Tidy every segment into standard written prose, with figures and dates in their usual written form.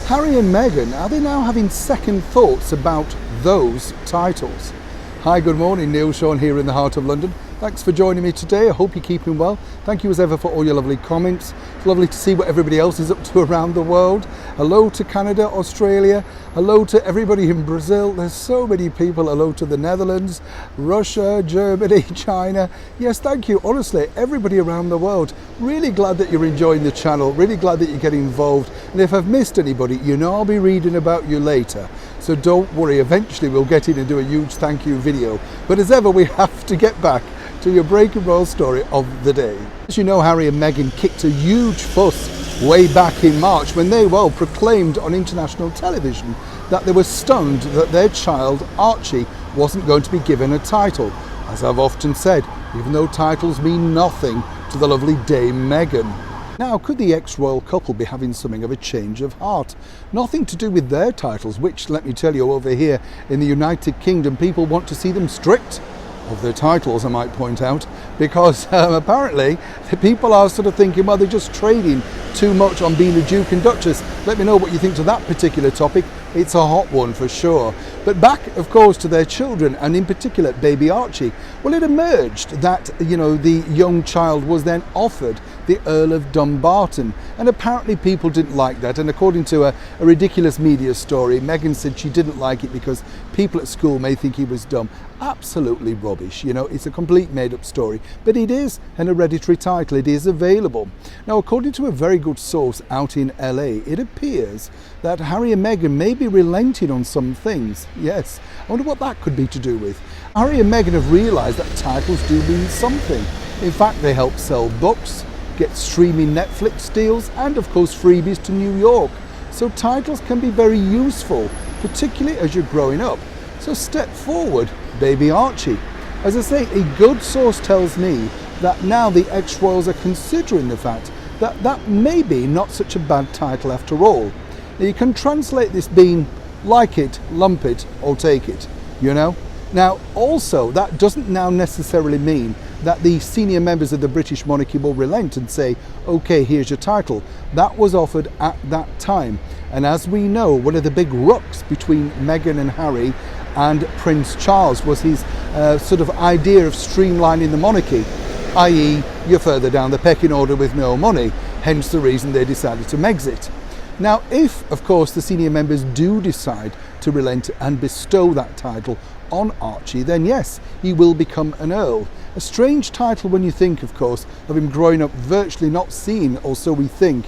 Harry and Meghan, are they now having second thoughts about those titles? Hi, good morning, Neil Sean here in the heart of London. Thanks for joining me today. I hope you're keeping well. Thank you as ever for all your lovely comments. It's lovely to see what everybody else is up to around the world. Hello to Canada, Australia. Hello to everybody in Brazil. There's so many people. Hello to the Netherlands, Russia, Germany, China. Yes, thank you. Honestly, everybody around the world. Really glad that you're enjoying the channel. Really glad that you're getting involved. And if I've missed anybody, you know I'll be reading about you later. So don't worry, eventually we'll get in and do a huge thank you video. But as ever, we have to get back to your breaking royal story of the day. As you know, Harry and Meghan kicked a huge fuss way back in March when they, proclaimed on international television that they were stunned that their child, Archie, wasn't going to be given a title. As I've often said, even though titles mean nothing to the lovely Dame Meghan. Now, could the ex-royal couple be having something of a change of heart? Nothing to do with their titles, which, let me tell you, over here in the United Kingdom, people want to see them stripped of their titles, I might point out, because apparently the people are sort of thinking, well, they're just trading too much on being a Duke and Duchess. Let me know what you think to that particular topic. It's a hot one for sure. But back, of course, to their children, and in particular baby Archie. Well, it emerged that, the young child was then offered the Earl of Dumbarton, and apparently people didn't like that. And according to a ridiculous media story, Meghan said she didn't like it because people at school may think he was dumb. Absolutely rubbish. It's a complete made-up story, but it is an hereditary title. It is available. Now, according to a very good source out in LA, it appears that Harry and Meghan may be relenting on some things. Yes, I wonder what that could be to do with. Harry and Meghan have realised that titles do mean something. In fact, they help sell books, get streaming Netflix deals, and of course freebies to New York. So titles can be very useful, particularly as you're growing up. So step forward, baby Archie. As I say, a good source tells me that now the ex-royals are considering the fact that that may be not such a bad title after all. Now, you can translate this being like it, lump it, or take it, Now, also, that doesn't now necessarily mean that the senior members of the British monarchy will relent and say, okay, here's your title. That was offered at that time. And as we know, one of the big rucks between Meghan and Harry and Prince Charles was his sort of idea of streamlining the monarchy, i.e. you're further down the pecking order with no money, hence the reason they decided to Megxit. Now, if, of course, the senior members do decide to relent and bestow that title on Archie, then yes, he will become an Earl. A strange title when you think, of course, of him growing up virtually not seeing, or so we think,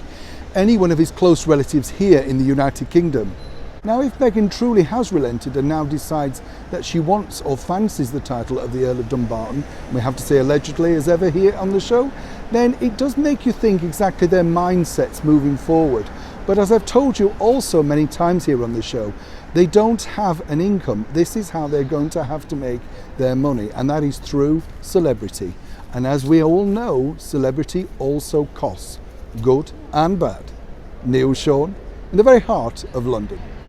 any one of his close relatives here in the United Kingdom. Now, if Meghan truly has relented and now decides that she wants or fancies the title of the Earl of Dumbarton, and we have to say allegedly as ever here on the show, then it does make you think exactly their mindsets moving forward. But as I've told you also many times here on the show, they don't have an income. This is how they're going to have to make their money, and that is through celebrity. And as we all know, celebrity also costs, good and bad. Neil Sean, in the very heart of London.